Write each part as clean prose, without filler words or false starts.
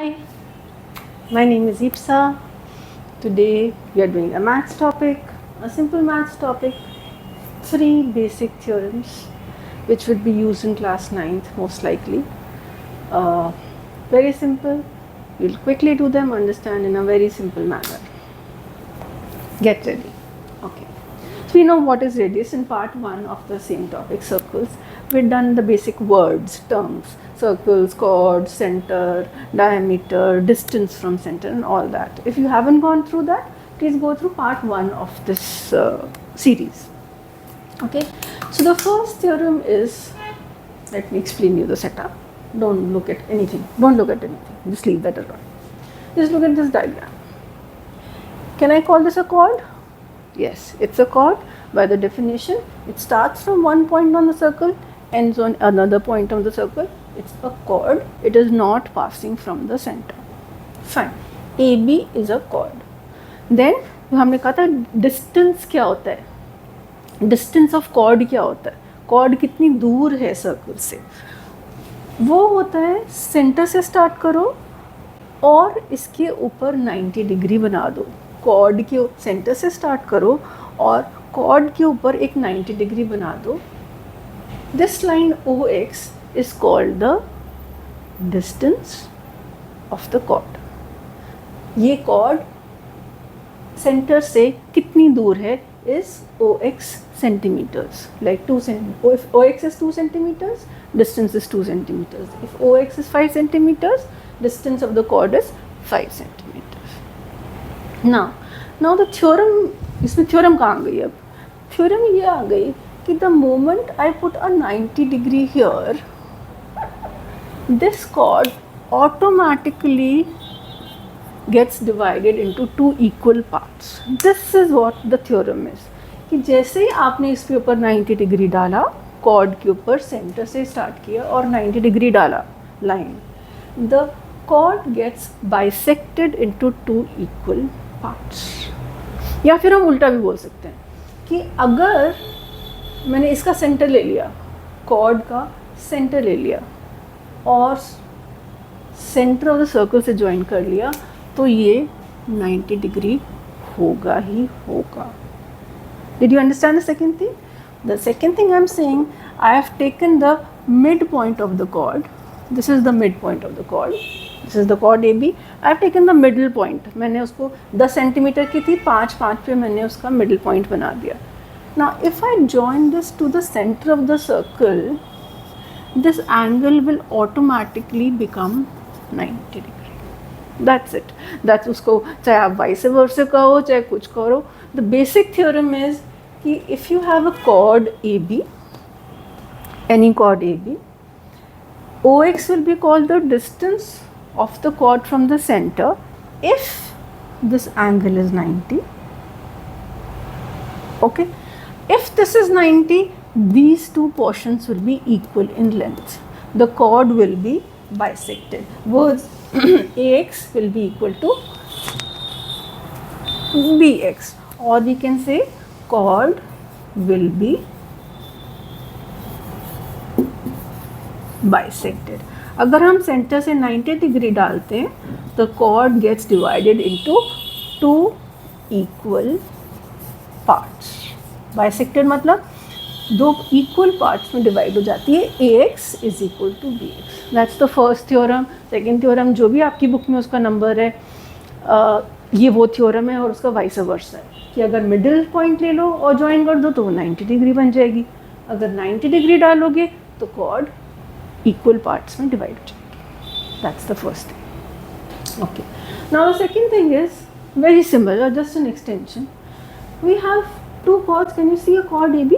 Hi, my name is Ipsa. Today we are doing a maths topic, a simple maths topic, three basic theorems which would be used in class 9th most likely. Very simple. We'll quickly do them, understand in a very simple manner. Get ready. Okay. So we know what is radius in part 1 of the same topic, circles. We've done the basic words, terms, circles, chord, center, diameter, distance from center and all that. If you haven't gone through that, please go through part 1 of this series. Okay. So the first theorem is, let me explain you the setup. Don't look at anything. Don't look at anything. Just leave that alone. Just look at this diagram. Can I call this a chord? Yes, it's a chord. By the definition, it starts from one point on the circle, ends on another point on the circle. It's a chord. It is not passing from the center. Fine. AB is a chord. Then हमने कहा था distance क्या होता है? Distance of chord क्या होता है? Chord कितनी दूर है सर्कल से? वो होता है सेंटर से स्टार्ट करो और इसके ऊपर 90 डिग्री बना दो. कॉर्ड के सेंटर से स्टार्ट करो और कॉर्ड के ऊपर एक 90 डिग्री बना दो. This line OX is called the distance of the chord. ये कॉर्ड सेंटर से कितनी दूर है is OX centimeters. Like if OX is 2 centimeters, distance is 2 centimeters. If OX is 5 centimeters, distance of the chord is 5 centimeters. Now the theorem, इसमें theorem कहाँ आ गई अब? Theorem ये आ गई कि the moment I put a 90 degree here, this chord automatically gets divided into two equal parts. This is what the theorem is. कि जैसे ही आपने इसके ऊपर 90 डिग्री डाला, कॉर्ड के ऊपर सेंटर से स्टार्ट किया और 90 डिग्री डाला line, the chord gets bisected into two equal parts. या फिर हम उल्टा भी बोल सकते हैं कि अगर मैंने इसका सेंटर ले लिया, कॉर्ड का सेंटर ले लिया और सेंटर ऑफ द सर्कल से ज्वाइन कर लिया, तो ये 90 डिग्री होगा ही होगा. Did you understand the second thing? The second thing I'm saying, I have taken the midpoint of the chord. This is the midpoint of the chord. This is the chord AB. I have taken the middle point. मैंने उसको 10 centimetre की थी, 5 पे मैंने उसका middle point बना दिया. Now, if I join this to the center of the circle, this angle will automatically become 90 degree. That's it. That's उसको चाहे आप vice versa कहो, चाहे कुछ करो. The basic theorem is कि if you have a chord AB, any chord AB, OX will be called the distance of the chord from the center if this angle is 90. Okay. If this is 90, these two portions will be equal in length. The chord will be bisected. Words AX will be equal to BX, or we can say chord will be bisected. अगर हम centre से 90 degree डालते हैं, the chord gets divided into two equal parts. Bisected मतलब दो equal parts में divide हो जाती है. AX is equal to BX. That's the first theorem. Second theorem जो भी आपकी बुक में उसका नंबर है, ये वो थ्योरम है और उसका वाइस वर्सा है कि अगर मिडिल पॉइंट ले लो और ज्वाइन कर दो तो वो 90 डिग्री बन जाएगी. अगर 90 डिग्री डालोगे तो कॉर्ड इक्वल पार्ट्स में डिवाइड हो जाएगी. That's the first thing. Okay. Now the second thing is very similar, just an extension. We have two chords. Can you see a chord AB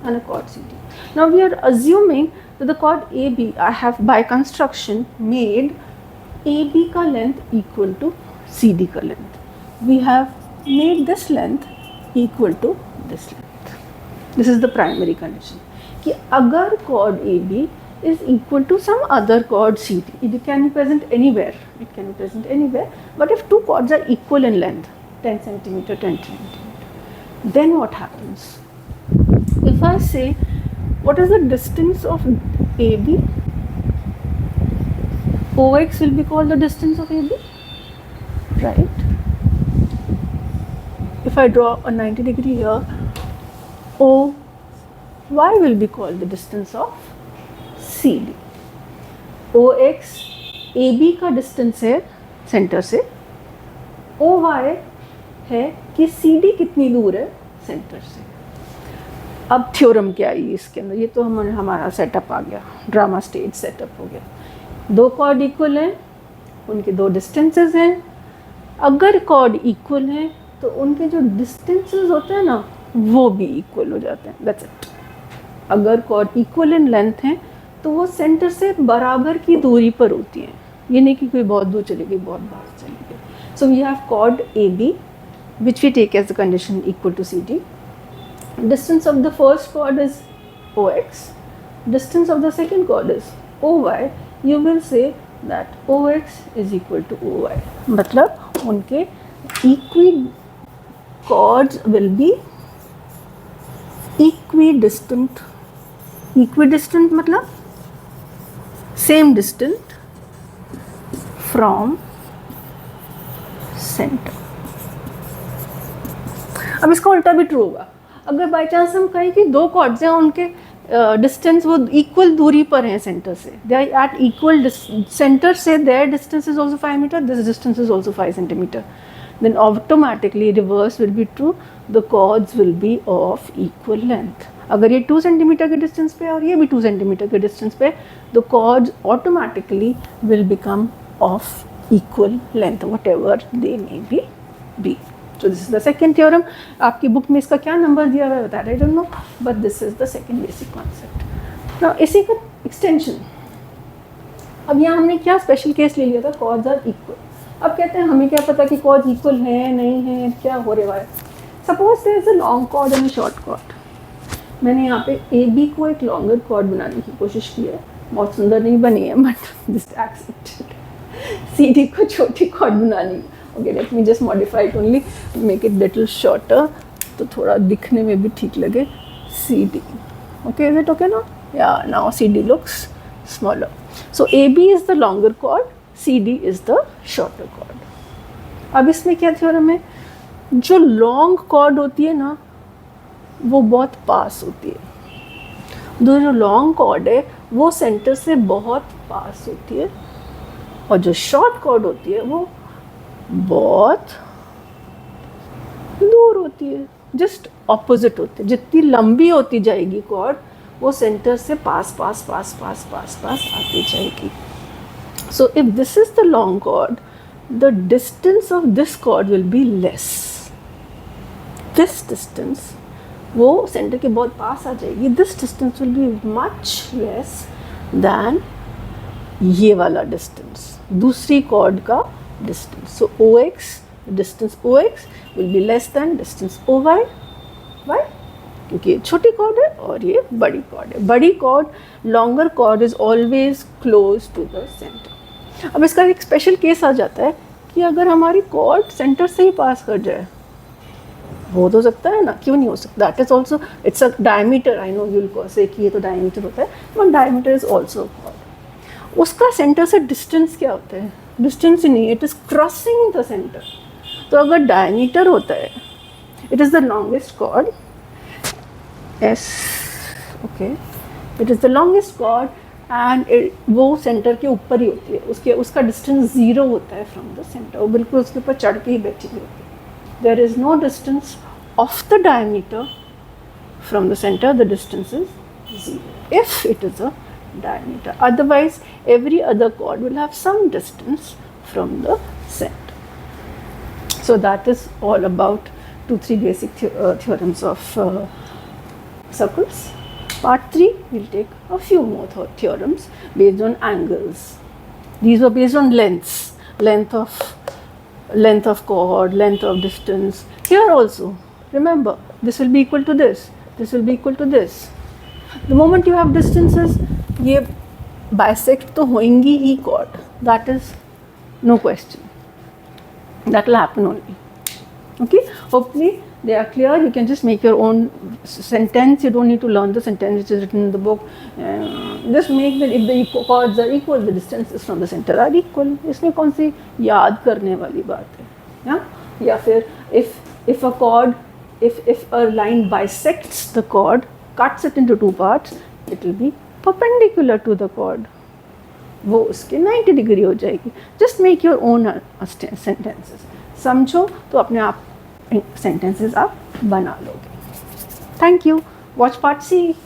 and a chord CD? Now we are assuming that the chord AB, I have by construction made AB का length equal to CD का length. We have made this length equal to this length. This is the primary condition. कि अगर chord AB is equal to some other chord CD, it can be present anywhere. It can be present anywhere. But if two chords are equal in length, 10 centimeter, 10 centimeter, then what happens? If I say, what is the distance of AB OX will be called the distance of AB, right? If I draw a 90 degree here, OY will be called the distance of CD. OX AB का distance है centre से, OY है कि CD कितनी दूर है centre से. अब थ्योरम क्या आई इसके अंदर, ये तो हमारा सेटअप आ गया, ड्रामा स्टेज सेटअप हो गया. दो कॉर्ड इक्वल हैं, उनके दो डिस्टेंसेस हैं. अगर कॉर्ड इक्वल हैं तो उनके जो डिस्टेंसेस होते हैं ना वो भी इक्वल हो जाते हैं. That's it. अगर कॉर्ड इक्वल इन लेंथ हैं तो वो सेंटर से बराबर की दूरी पर होती हैं. ये नहीं कि कोई बहुत दूर चली गई, बहुत बाहर चली गई. So we have chord AB which we take as the condition equal to CD. Distance of the first chord is OX. Distance of the second chord is OY. You will say that OX is equal to OY. मतलब उनके equi chords will be equidistant. Equidistant मतलब same distant from center. अब इसका उल्टा भी true होगा. अगर by chance हम कहें कि दो कॉर्ड्स हैं, उनके डिस्टेंस वो इक्वल दूरी पर हैं सेंटर से, they are at equal centre से, their distance is also 5 metre, this distance is also 5 centimetre, then automatically reverse will be true, the chords will be of equal length. अगर ये 2 centimetre के distance पे और ये भी 2 centimetre के distance पे, the chords automatically will become of equal length whatever they may be. So this is the second theorem. आपकी बुक में इसका क्या नंबर दिया हुआ है बता रहे, I don't know, but this is the second basic concept. Now इसी का extension. अब यहाँ हमने क्या स्पेशल केस ले लिया था, कॉर्ड्स आर इक्वल. अब कहते हैं हमें क्या पता कि कॉर्ड्स इक्वल हैं नहीं हैं, क्या हो रहा है. Suppose there is a long chord and a short chord. मैंने यहाँ पे AB को एक लॉन्गर कॉर्ड बनाने की कोशिश की है, बहुत सुंदर नहीं बनी है बट दिस एक्सेप्टेड. CD को छोटी कॉर्ड बनानी. Okay, let me just modify it only, make it little shorter, तो थोड़ा दिखने में भी ठीक लगे. CD. Okay, is it okay now? Yeah, now CD looks smaller. So AB is the longer chord, CD is the shorter chord. अब इसमें क्या थ्योरम है, जो लॉन्ग कॉर्ड होती है ना वो बहुत पास होती है. जो लॉन्ग कॉर्ड है वो सेंटर से बहुत पास होती है, और जो शॉर्ट कॉर्ड होती है वो बहुत दूर होती है, जस्ट ऑपोजिट होती है. जितनी लंबी होती जाएगी कॉर्ड वो सेंटर से पास पास पास पास पास पास आती जाएगी. So if this is the long chord, the distance of this chord will be less. This distance वो सेंटर के बहुत पास आ जाएगी. This distance will be much less than ये वाला डिस्टेंस, दूसरी कॉर्ड का distance. So OX, distance OX will be less than distance OY. Why? क्योंकि ये छोटी कॉर्ड है और ये बड़ी कॉर्ड है. बड़ी chord, longer chord is always close to the centre. अब इसका एक स्पेशल केस आ जाता है कि अगर हमारी कॉर्ड सेंटर से ही पास कर जाए, हो तो सकता है ना, क्यों नहीं हो सकता. That is also, it's a diameter. I know you will say कि ये तो डायमीटर होता है, but diameter is also chord. उसका सेंटर से डिस्टेंस क्या होता है, डिस्टेंस ही नहीं, it is crossing the centre. तो अगर डायमीटर होता है, it is the longest chord S. Okay, it is the longest chord and वो सेंटर के ऊपर ही होती है. उसका डिस्टेंस 0 होता है फ्रॉम द सेंटर. वो बिल्कुल उसके ऊपर चढ़ के ही बैठी हुई होती है. There is no distance of the diameter from the centre. The distance is 0 if it is a diameter. Otherwise, every other chord will have some distance from the center. So that is all about 2-3 basic theorems of circles. Part 3, we'll take a few more theorems based on angles. These were based on lengths, length of chord, length of distance. Here also, remember, this will be equal to this. This will be equal to this. The moment you have distances, ये bisect तो होंगी ही chord. That is no question. That will happen only. Okay, hopefully they are clear, you can just make your own sentence. You don't need to learn the sentence which is written in the book. Just make that if the chords are equal, the distances from the center are equal. इसमें कौन सी याद करने वाली बात है? या फिर if a chord, if a line bisects the chord, cuts it into two parts, it will be perpendicular to the chord. वो उसके 90 डिग्री हो जाएगी. Just make your own sentences. समझो तो अपने आप sentences आप बना लोगे. Thank you. Watch part C.